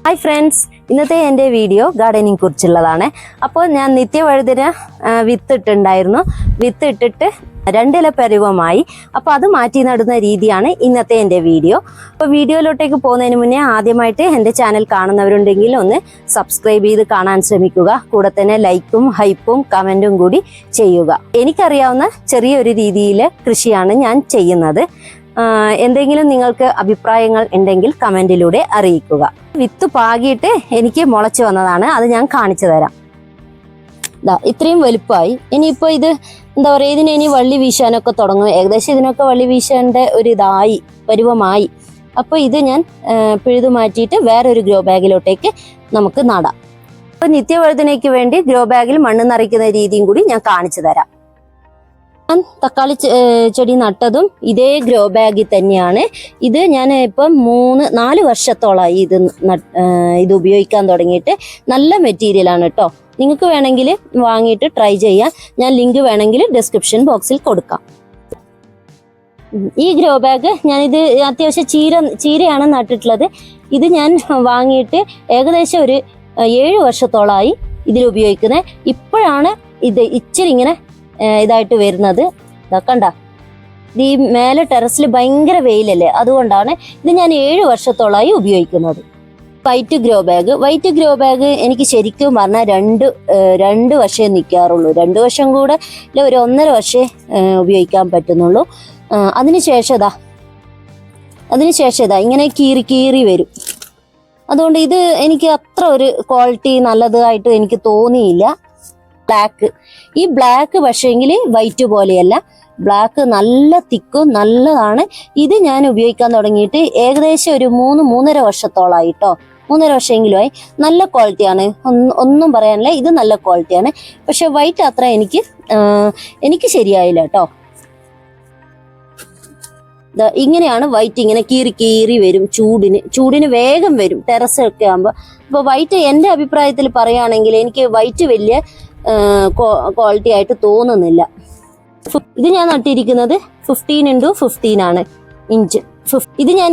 Hi friends, ഇന്നത്തെ എൻ്റെ video gardening കുറിച്ചുള്ളതാണ്. അപ്പോൾ ഞാൻ നിത്യവഴുതിന വിത്തിട്ടുണ്ടായിരുന്നു. വിത്തിട്ടിട്ട് 2 ഇല പരുവമായി. അപ്പോൾ അത് മാറ്റി നടുന്ന രീതിയാണ് ഇന്നത്തെ എൻ്റെ വീഡിയോ. അപ്പോൾ വീഡിയോയിലോട്ടേക്ക് പോകുന്നതിന് മുന്നേ ആദ്യമായിട്ട് എൻ്റെ ചാനൽ കാണുന്നവരുണ്ടെങ്കിൽ ഒന്ന് സബ്സ്ക്രൈബ് ചെയ്ത് കാണാൻ ശ്രമിക്കുക. കൂടെ തന്നെ ലൈക്കും ഹൈപ്പും കമൻറ്റും കൂടി ചെയ്യുക. എനിക്കറിയാവുന്ന ചെറിയൊരു രീതിയിൽ കൃഷിയാണ് ഞാൻ ചെയ്യുന്നത്. എന്തെങ്കിലും നിങ്ങൾക്ക് അഭിപ്രായങ്ങൾ ഉണ്ടെങ്കിൽ കമൻറ്റിലൂടെ അറിയിക്കുക. വിത്ത് പാകിയിട്ട് എനിക്ക് മുളച്ചു വന്നതാണ്, അത് ഞാൻ കാണിച്ചു തരാം. ഇത്രയും വലുപ്പമായി. ഇനിയിപ്പോൾ ഇത് എന്താ പറയുക, ഇതിന് ഇനി വള്ളി വീശാനൊക്കെ തുടങ്ങും. ഏകദേശം ഇതിനൊക്കെ വള്ളി വീശേണ്ട ഒരു ഇതായി പരുവമായി. അപ്പോൾ ഇത് ഞാൻ പിഴുതു മാറ്റിയിട്ട് വേറൊരു ഗ്രോ ബാഗിലോട്ടേക്ക് നമുക്ക് നടാം. അപ്പോൾ നിത്യവഴുതനയ്ക്ക് വേണ്ടി ഗ്രോ ബാഗിൽ മണ്ണ് നിറയ്ക്കുന്ന രീതിയും കൂടി ഞാൻ കാണിച്ചു തരാം. തക്കാളി ചെടി നട്ടതും ഇതേ ഗ്രോ ബാഗിൽ തന്നെയാണ്. ഇത് ഞാൻ ഇപ്പം 3-4 വർഷത്തോളമായി ഇത് ഉപയോഗിക്കാൻ തുടങ്ങിയിട്ട്. നല്ല മെറ്റീരിയലാണ് കേട്ടോ. നിങ്ങൾക്ക് വേണമെങ്കിൽ വാങ്ങിയിട്ട് ട്രൈ ചെയ്യാം. ഞാൻ ലിങ്ക് വേണമെങ്കിൽ ഡിസ്ക്രിപ്ഷൻ ബോക്സിൽ കൊടുക്കാം. ഈ ഗ്രോ ബാഗ് ഞാനിത് അത്യാവശ്യം ചീരയാണ് നട്ടിട്ടുള്ളത്. ഇത് ഞാൻ വാങ്ങിയിട്ട് ഏകദേശം ഒരു 7 വർഷത്തോളമായി ഇതിൽ ഉപയോഗിക്കുന്നത്. ഇപ്പോഴാണ് ഇത് ഇച്ചിരി ഇങ്ങനെ ഇതായിട്ട് വരുന്നത്. കണ്ട, ഈ മേലെ ടെറസിൽ ഭയങ്കര വെയിലല്ലേ, അതുകൊണ്ടാണ് ഇത് ഞാൻ 7 വർഷത്തോളമായി ഉപയോഗിക്കുന്നത്. വൈറ്റ് ഗ്രോ ബാഗ് എനിക്ക് ശരിക്കും പറഞ്ഞാൽ രണ്ട് വർഷമേ നിൽക്കാറുള്ളൂ. 2 വർഷം കൂടെ ഒരു 1.5 വർഷമേ ഉപയോഗിക്കാൻ പറ്റുന്നുള്ളൂ. അതിനുശേഷം ഇങ്ങനെ കീറി വരും. അതുകൊണ്ട് ഇത് എനിക്ക് അത്ര ഒരു ക്വാളിറ്റി നല്ലതായിട്ട് എനിക്ക് തോന്നിയില്ല. ഈ ബ്ലാക്ക് പക്ഷേങ്കിൽ വൈറ്റ് പോലെയല്ല. ബ്ലാക്ക് നല്ല തിക്കും നല്ലതാണ്. ഇത് ഞാൻ ഉപയോഗിക്കാൻ തുടങ്ങിയിട്ട് ഏകദേശം ഒരു 3-3.5 വർഷത്തോളമായി കേട്ടോ. 3.5 വർഷമെങ്കിലും ആയി. നല്ല ക്വാളിറ്റിയാണ്, ഒന്നും പറയാനില്ല. ഇത് നല്ല ക്വാളിറ്റിയാണ്. പക്ഷെ വൈറ്റ് അത്ര എനിക്ക് ശരിയായില്ല കേട്ടോ. ഇങ്ങനെയാണ് വൈറ്റ്. ഇങ്ങനെ കീറി വരും. ചൂടിന് വേഗം വരും ടെറസ് ഒക്കെ ആകുമ്പോൾ. അപ്പോൾ വൈറ്റ് എൻ്റെ അഭിപ്രായത്തിൽ പറയുകയാണെങ്കിൽ എനിക്ക് വൈറ്റ് വലിയ ക്വാളിറ്റി ആയിട്ട് തോന്നുന്നില്ല. ഇത് ഞാൻ നട്ടിരിക്കുന്നത് 15x15 ആണ് ഇഞ്ച്. ഇത് ഞാൻ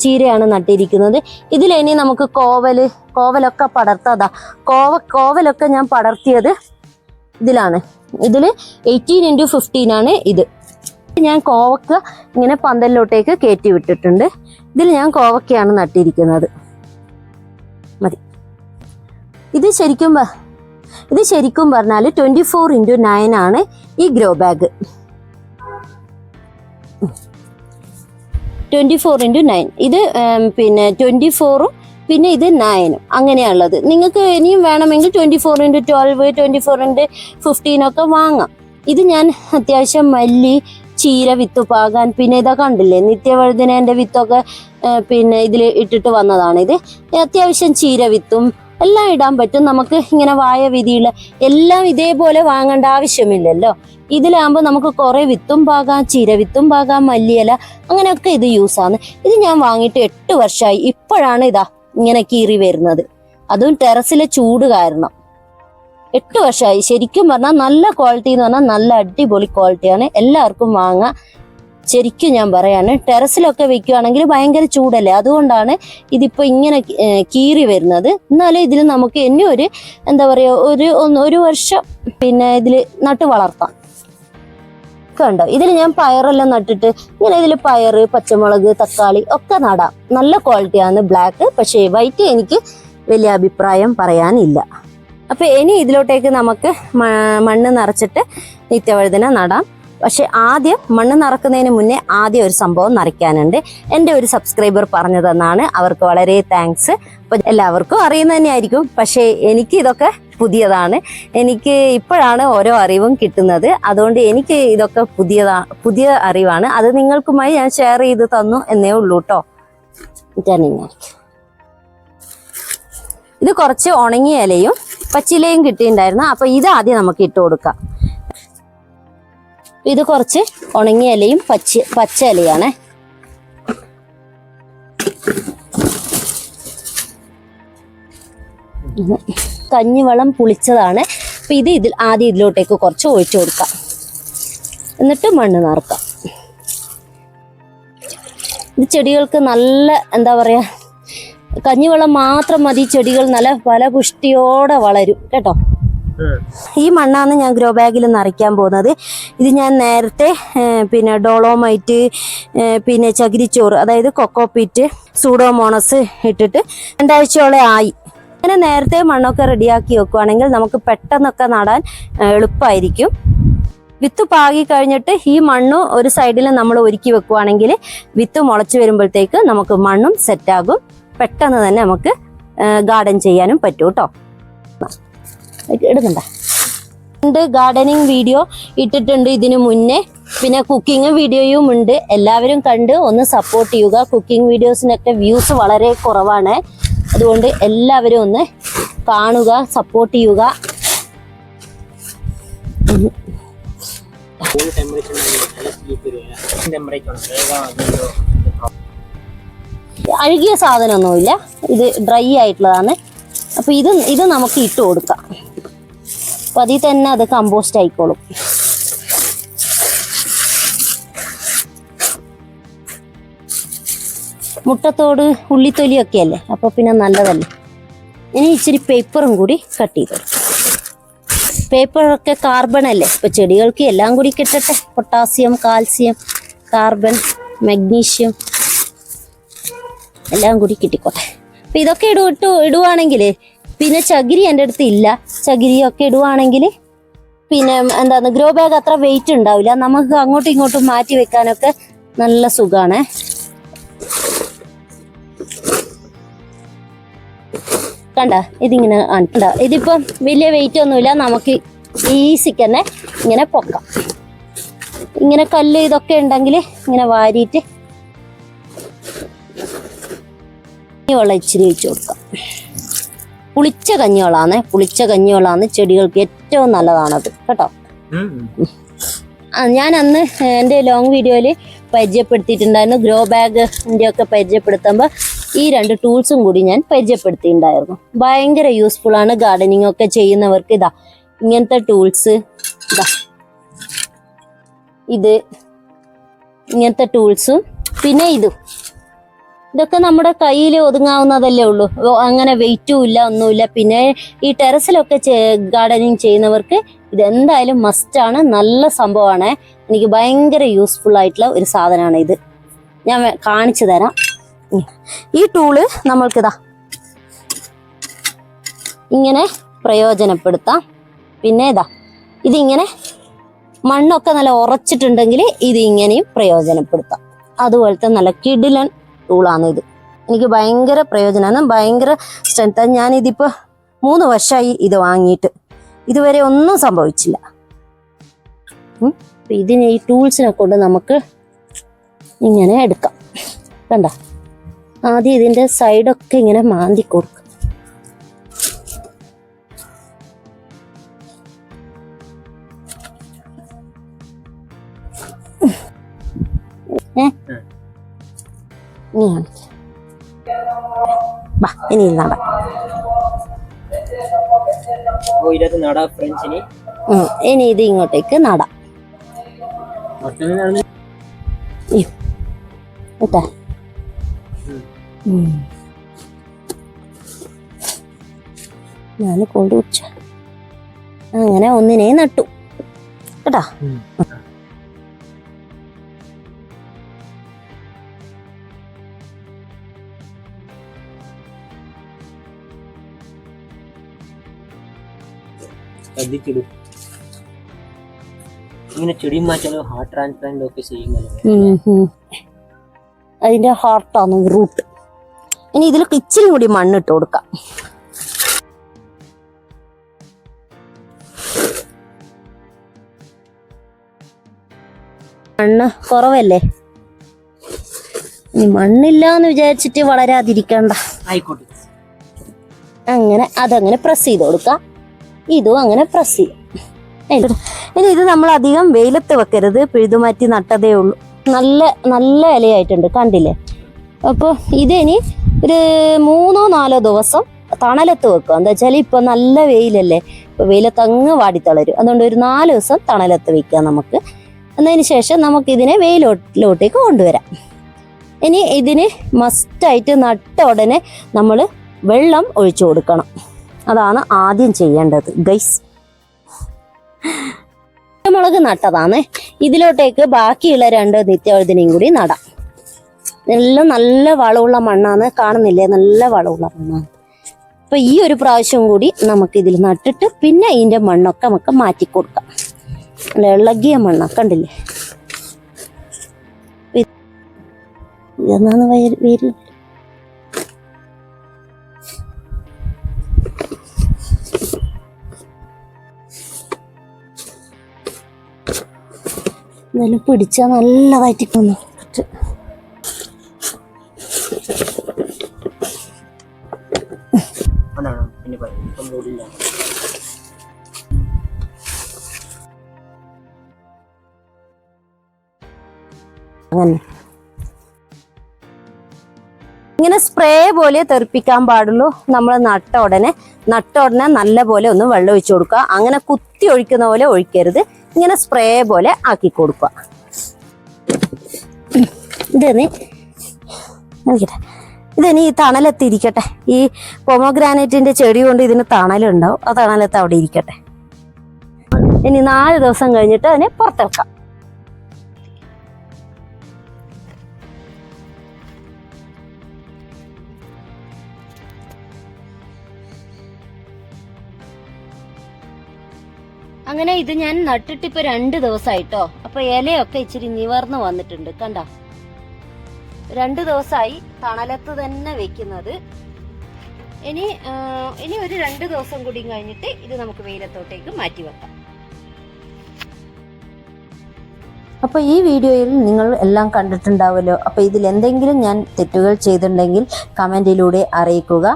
ചീരയാണ് നട്ടിരിക്കുന്നത്. ഇതിലിനി നമുക്ക് കോവലൊക്കെ പടർത്താതാ. കോവലൊക്കെ ഞാൻ പടർത്തിയത് ഇതിലാണ്. ഇതിൽ 18x15 ആണ് ഇത്. ഞാൻ കോവക്ക ഇങ്ങനെ പന്തലിലോട്ടേക്ക് കയറ്റി വിട്ടിട്ടുണ്ട്. ഇതിൽ ഞാൻ കോവക്കയാണ് നട്ടിരിക്കുന്നത്. മതി. ഇത് ശരിക്കും പറഞ്ഞാൽ 24x9 ആണ് ഈ ഗ്രോ ബാഗ്. 24x9. ഇത് 24ഉം പിന്നെ ഇത് 9ഉം അങ്ങനെയുള്ളത്. നിങ്ങൾക്ക് ഇനിയും വേണമെങ്കിൽ 24x12, 24x15 ഒക്കെ വാങ്ങാം. ഇത് ഞാൻ അത്യാവശ്യം മല്ലി, ചീര വിത്ത് പാകാൻ, പിന്നെ ഇതൊക്കെ കണ്ടില്ലേ നിത്യവഴുതനേൻ്റെ വിത്തൊക്കെ ഇതിൽ ഇട്ടിട്ട് വന്നതാണ്. ഇത് അത്യാവശ്യം ചീര വിത്തും എല്ലാം ഇടാൻ പറ്റും. നമുക്ക് ഇങ്ങനെ വായ വിധിയുള്ള എല്ലാം ഇതേപോലെ വാങ്ങേണ്ട ആവശ്യമില്ലല്ലോ. ഇതിലാകുമ്പോൾ നമുക്ക് കുറേ വിത്തും പാകാം, ചീര വിത്തും പാകാം, മല്ലിയില അങ്ങനെയൊക്കെ ഇത് യൂസാണ്. ഇത് ഞാൻ വാങ്ങിയിട്ട് 8 വർഷമായി. ഇപ്പോഴാണ് ഇങ്ങനെ കീറി വരുന്നത്. അതും ടെറസിലെ ചൂട് കാരണം. 8 വർഷമായി. ശരിക്കും പറഞ്ഞാൽ നല്ല ക്വാളിറ്റി എന്ന് പറഞ്ഞാൽ നല്ല അടിപൊളി ക്വാളിറ്റിയാണ്. എല്ലാവർക്കും വാങ്ങാം. ശരിക്കും ഞാൻ പറയാണ്, ടെറസിലൊക്കെ വെക്കുകയാണെങ്കിൽ ഭയങ്കര ചൂടല്ലേ, അതുകൊണ്ടാണ് ഇതിപ്പോൾ ഇങ്ങനെ കീറി വരുന്നത്. എന്നാലും ഇതിൽ നമുക്ക് ഇനി ഒരു എന്താ പറയുക ഒരു വർഷം ഇതിൽ നട്ട് വളർത്താം. കണ്ടോ, ഇതിൽ ഞാൻ പയറെല്ലാം നട്ടിട്ട് ഇങ്ങനെ ഇതിൽ പയറ്, പച്ചമുളക്, തക്കാളി ഒക്കെ നടാം. നല്ല ക്വാളിറ്റിയാണ് ബ്ലാക്ക്. പക്ഷേ വൈറ്റ് എനിക്ക് വലിയ അഭിപ്രായം പറയാനില്ല. അപ്പോൾ ഇനി ഇതിലോട്ടേക്ക് നമുക്ക് മണ്ണ് നിറച്ചിട്ട് നിത്യവഴുതന നടാം. പക്ഷെ ആദ്യം മണ്ണ് നിറക്കുന്നതിന് മുന്നേ ആദ്യം ഒരു സംഭവം നിറയ്ക്കാനുണ്ട്. എൻ്റെ ഒരു സബ്സ്ക്രൈബർ പറഞ്ഞു തന്നാണ്. അവർക്ക് വളരെ താങ്ക്സ്. അപ്പോൾ എല്ലാവർക്കും അറിയുന്നത് തന്നെയായിരിക്കും, പക്ഷേ എനിക്ക് ഇതൊക്കെ പുതിയതാണ്. എനിക്ക് ഇപ്പോഴാണ് ഓരോ അറിവും കിട്ടുന്നത്. അതുകൊണ്ട് എനിക്ക് ഇതൊക്കെ പുതിയ അറിവാണ്. അത് നിങ്ങൾക്കുമായി ഞാൻ ഷെയർ ചെയ്ത് തന്നു എന്നേ ഉള്ളൂ കേട്ടോ. ഇത് കുറച്ച് ഉണങ്ങിയ ഇലയും പച്ചിലയും കിട്ടിയിട്ടുണ്ടായിരുന്നു. അപ്പോൾ ഇത് ആദ്യം നമുക്ക് ഇട്ട് കൊടുക്കാം. ഇത് കുറച്ച് ഉണങ്ങിയ ഇലയും പച്ച ഇലയാണ്. കഞ്ഞിവെള്ളം പുളിച്ചതാണ്. അപ്പം ആദ്യം ഇതിലോട്ടേക്ക് കുറച്ച് ഒഴിച്ചു കൊടുക്കാം. എന്നിട്ട് മണ്ണ് നിറക്കാം. ഇത് ചെടികൾക്ക് നല്ല എന്താ പറയുക കഞ്ഞിവെള്ളം മാത്രം മതി, ചെടികൾ നല്ല ഫലപുഷ്ടിയോടെ വളരും കേട്ടോ. ഈ മണ്ണാണ് ഞാൻ ഗ്രോ ബാഗിൽ നിറയ്ക്കാൻ പോകുന്നത്. ഇത് ഞാൻ നേരത്തെ പിന്നെ ഡോളോമൈറ്റ്, പിന്നെ ചകിരിച്ചോറ്, അതായത് കൊക്കോപീറ്റ്, സൂഡോമോണസ് ഇട്ടിട്ട് 2 ആഴ്ചയോളം ആയി. അങ്ങനെ നേരത്തെ മണ്ണൊക്കെ റെഡിയാക്കി വെക്കുവാണെങ്കിൽ നമുക്ക് പെട്ടെന്നൊക്കെ നടാൻ എളുപ്പമായിരിക്കും. വിത്ത് പാകി കഴിഞ്ഞിട്ട് ഈ മണ്ണ് ഒരു സൈഡിൽ നമ്മൾ ഒരുക്കി വെക്കുവാണെങ്കിൽ വിത്ത് മുളച്ച് വരുമ്പോഴത്തേക്ക് നമുക്ക് മണ്ണും സെറ്റാകും. പെട്ടെന്ന് തന്നെ നമുക്ക് ഗാർഡൻ ചെയ്യാനും പറ്റും കേട്ടോ. ഇടുന്നുണ്ട് ഗാർഡനിങ് വീഡിയോ ഇട്ടിട്ടുണ്ട് ഇതിനു മുന്നേ, പിന്നെ കുക്കിംഗ് വീഡിയോയും ഉണ്ട്. എല്ലാവരും കണ്ട് ഒന്ന് സപ്പോർട്ട് ചെയ്യുക. കുക്കിംഗ് വീഡിയോസിനൊക്കെ വ്യൂസ് വളരെ കുറവാണ്, അതുകൊണ്ട് എല്ലാവരും ഒന്ന് കാണുക, സപ്പോർട്ട് ചെയ്യുക. അഴുകിയ സാധനമൊന്നുമില്ല, ഇത് ഡ്രൈ ആയിട്ടുള്ളതാണ്. അപ്പൊ ഇത് നമുക്ക് ഇട്ട് കൊടുക്കാം. അപ്പൊ അതിൽ തന്നെ അത് കമ്പോസ്റ്റ് ആയിക്കോളും. മുട്ടത്തോട് ഉള്ളിത്തൊലിയൊക്കെ അല്ലേ, അപ്പൊ പിന്നെ നല്ലതല്ലേ. ഇനി ഇച്ചിരി പേപ്പറും കൂടി കട്ട് ചെയ്ത് കൊടുക്കും. പേപ്പറൊക്കെ കാർബൺ അല്ലേ, ഇപ്പൊ ചെടികൾക്ക് എല്ലാം കൂടി കിട്ടട്ടെ. പൊട്ടാസ്യം, കാൽസ്യം, കാർബൺ, മഗ്നീഷ്യം എല്ലാം കൂടി കിട്ടിക്കോട്ടെ. അപ്പൊ ഇതൊക്കെ ഇടുവാണെങ്കിൽ പിന്നെ ചകിരി എൻ്റെ അടുത്ത് ഇല്ല. ചകിരിയൊക്കെ ഇടുവാണെങ്കിൽ പിന്നെ എന്താണ് ഗ്രോ ബാഗ് അത്ര വെയിറ്റ് ഉണ്ടാവില്ല, നമുക്ക് അങ്ങോട്ടും ഇങ്ങോട്ടും മാറ്റി വെക്കാനൊക്കെ നല്ല സുഖമാണ്. കണ്ട ഇതിങ്ങനെ കണ്ട, ഇതിപ്പം വലിയ വെയിറ്റ് ഒന്നുമില്ല, നമുക്ക് ഈസിക്ക് തന്നെ ഇങ്ങനെ പൊക്കാം. ഇങ്ങനെ കല്ല് ഇതൊക്കെ ഉണ്ടെങ്കിൽ ഇങ്ങനെ വാരിയിട്ട് കഞ്ഞിവെള്ളം ഇച്ചിരി ഒഴിച്ചു കൊടുക്കാം. പുളിച്ച കഞ്ഞിവെള്ളമാണ് ചെടികൾക്ക് ഏറ്റവും നല്ലതാണത് കേട്ടോ. ഞാൻ അന്ന് എൻ്റെ ലോങ് വീഡിയോയിൽ പരിചയപ്പെടുത്തിയിട്ടുണ്ടായിരുന്നു. ഗ്രോ ബാഗിൻ്റെ ഒക്കെ പരിചയപ്പെടുത്തുമ്പോൾ ഈ 2 ടൂൾസും കൂടി ഞാൻ പരിചയപ്പെടുത്തിയിട്ടുണ്ടായിരുന്നു. ഭയങ്കര യൂസ്ഫുൾ ആണ് ഗാർഡനിങ് ഒക്കെ ചെയ്യുന്നവർക്ക്. ഇങ്ങനത്തെ ടൂൾസ്, ഇങ്ങനത്തെ ടൂൾസും പിന്നെ ഇതൊക്കെ നമ്മുടെ കയ്യിൽ ഒതുങ്ങാവുന്നതല്ലേ ഉള്ളൂ. അങ്ങനെ വെയിറ്റും ഇല്ല, ഒന്നുമില്ല. പിന്നെ ഈ ടെറസിലൊക്കെ ഗാർഡനിങ് ചെയ്യുന്നവർക്ക് ഇതെന്തായാലും മസ്റ്റാണ്. നല്ല സംഭവമാണ്. എനിക്ക് ഭയങ്കര യൂസ്ഫുൾ ആയിട്ടുള്ള ഒരു സാധനമാണ് ഇത്. ഞാൻ കാണിച്ചു തരാം. ഈ ടൂള് നമ്മൾക്കിതാ ഇങ്ങനെ പ്രയോജനപ്പെടുത്താം. പിന്നെ ഇതിങ്ങനെ മണ്ണൊക്കെ നല്ല ഉറച്ചിട്ടുണ്ടെങ്കിൽ ഇത് ഇങ്ങനെയും പ്രയോജനപ്പെടുത്താം. അതുപോലത്തെ നല്ല കിടിലൻ ടൂളാണ് ഇത്. എനിക്ക് ഭയങ്കര പ്രയോജനമാണ്, ഭയങ്കര സ്ട്രെങ്ത്. ഞാനിതിപ്പോൾ 3 വർഷമായി ഇത് വാങ്ങിയിട്ട്, ഇതുവരെ ഒന്നും സംഭവിച്ചില്ല. ഇതിന് ഈ ടൂൾസിനെ കൊണ്ട് നമുക്ക് ഇങ്ങനെ എടുക്കാം. കണ്ട, ആദ്യം ഇതിൻ്റെ സൈഡൊക്കെ ഇങ്ങനെ മാന്തി കൊടുക്കും. ഇനി നടാം. ഇനി ഇത് ഇങ്ങോട്ടേക്ക് നടാം കേട്ടാ. ഞാൻ കൊണ്ടുവച്ച അങ്ങനെ ഒന്നിനെ നട്ടു കേട്ടാ. ഇങ്ങനെ ചെടി മാറ്റാലോ, ഹാർട്ട് ട്രാൻസ്പ്ലാന്റ് ഒക്കെ ചെയ്യുമല്ലോ. അതിന്റെ ഹാർട്ടാണ് റൂട്ട്. ഇനി ഇതിൽ ഇച്ചിരി കൂടി മണ്ണിട്ട് കൊടുക്കാം. മണ്ണ് കുറവല്ലേ, ഇനി മണ്ണില്ല എന്ന് വിചാരിച്ചിട്ട് വളരാതിരിക്കണ്ട. ആയിക്കോട്ടെ. അങ്ങനെ അതങ്ങനെ പ്രസ് ചെയ്ത് കൊടുക്കാം. ഇതും അങ്ങനെ പ്രസ് ചെയ്യും. ഇനി ഇത് നമ്മൾ അധികം വെയിലത്ത് വെക്കരുത്, പിഴുതുമാറ്റി നട്ടതേ ഉള്ളൂ. നല്ല നല്ല ഇലയായിട്ടുണ്ട്, കണ്ടില്ലേ. അപ്പോൾ ഇതിനി ഒരു 3-4 ദിവസം തണലത്ത് വെക്കുക. എന്താ വെച്ചാൽ ഇപ്പൊ നല്ല വെയിലല്ലേ, ഇപ്പൊ വെയിലത്ത് അങ്ങ് വാടിത്തളരും. അതുകൊണ്ട് ഒരു 4 ദിവസം തണലത്ത് വെക്കുക നമുക്ക്. എന്നതിന് ശേഷം നമുക്ക് ഇതിനെ വെയിലോട്ടേക്ക് കൊണ്ടുവരാം. ഇനി ഇതിന് മസ്റ്റായിട്ട് നട്ട ഉടനെ നമ്മൾ വെള്ളം ഒഴിച്ചു കൊടുക്കണം. അതാണ് ആദ്യം ചെയ്യേണ്ടത് ഗൈസ്. മുളക് നട്ടതാണ്. ഇതിലോട്ടേക്ക് ബാക്കിയുള്ള 2 നിത്യവഴുതനയും കൂടി നടാം. എല്ലാം നല്ല വളമുള്ള മണ്ണാണ്, കാണുന്നില്ലേ, നല്ല വളമുള്ള മണ്ണാണ്. അപ്പൊ ഈ ഒരു പ്രാവശ്യം കൂടി നമുക്ക് ഇതിൽ നട്ടിട്ട് പിന്നെ ഇതിന്റെ മണ്ണൊക്കെ നമുക്ക് മാറ്റി കൊടുക്കാം. നല്ല ഇളകിയ മണ്ണ കണ്ടില്ലേ, ഇതെന്നാണ് വേര്. ഇതെല്ലാം പിടിച്ചാൽ നല്ലതായിട്ട് കൊന്നു. പിന്നെ ഇപ്പം റോഡില്ല. അങ്ങനെ ഇങ്ങനെ സ്പ്രേ പോലെ തെറിപ്പിക്കാൻ പാടുള്ളൂ. നമ്മൾ നട്ട ഉടനെ നല്ല പോലെ ഒന്ന് വെള്ളം ഒഴിച്ചു കൊടുക്കുക. അങ്ങനെ കുത്തി ഒഴിക്കുന്ന പോലെ ഒഴിക്കരുത്, ഇങ്ങനെ സ്പ്രേ പോലെ ആക്കി കൊടുക്കുക. ഇതിനി ഈ തണലത്ത് ഇരിക്കട്ടെ. ഈ പൊമോഗ്രാനൈറ്റിന്റെ ചെടി കൊണ്ട് ഇതിന് തണലുണ്ടാവും, ആ തണലത്ത് അവിടെ ഇരിക്കട്ടെ. ഇനി 4 ദിവസം കഴിഞ്ഞിട്ട് അതിനെ പുറത്തിറക്കാം. അങ്ങനെ ഇത് ഞാൻ നട്ടിട്ട് ഇപ്പൊ 2 ദിവസമായിട്ടോ. അപ്പൊ ഇലയൊക്കെ ഇച്ചിരി നിവർന്ന് വന്നിട്ടുണ്ട്, കണ്ടോ. 2 ദിവസമായി തണലത്ത് തന്നെ വെക്കുന്നത്. ഇനി ഒരു 2 ദിവസം കൂടി കഴിഞ്ഞിട്ട് ഇത് നമുക്ക് വെയിലത്തോട്ടേക്ക് മാറ്റി വെക്കാം. അപ്പൊ ഈ വീഡിയോയിൽ നിങ്ങൾ എല്ലാം കണ്ടിട്ടുണ്ടാവുമല്ലോ. അപ്പൊ ഇതിൽ എന്തെങ്കിലും ഞാൻ തെറ്റുകൾ ചെയ്തിട്ടുണ്ടെങ്കിൽ കമന്റിലൂടെ അറിയിക്കുക.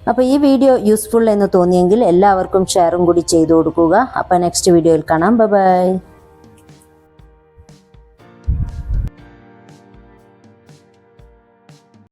അപ്പോൾ ഈ വീഡിയോ യൂസ്ഫുൾ എന്ന് തോന്നിയെങ്കിൽ എല്ലാവർക്കും ഷെയറും കൂടി ചെയ്തു കൊടുക്കുക. അപ്പോൾ നെക്സ്റ്റ് വീഡിയോയിൽ കാണാം. Bye bye.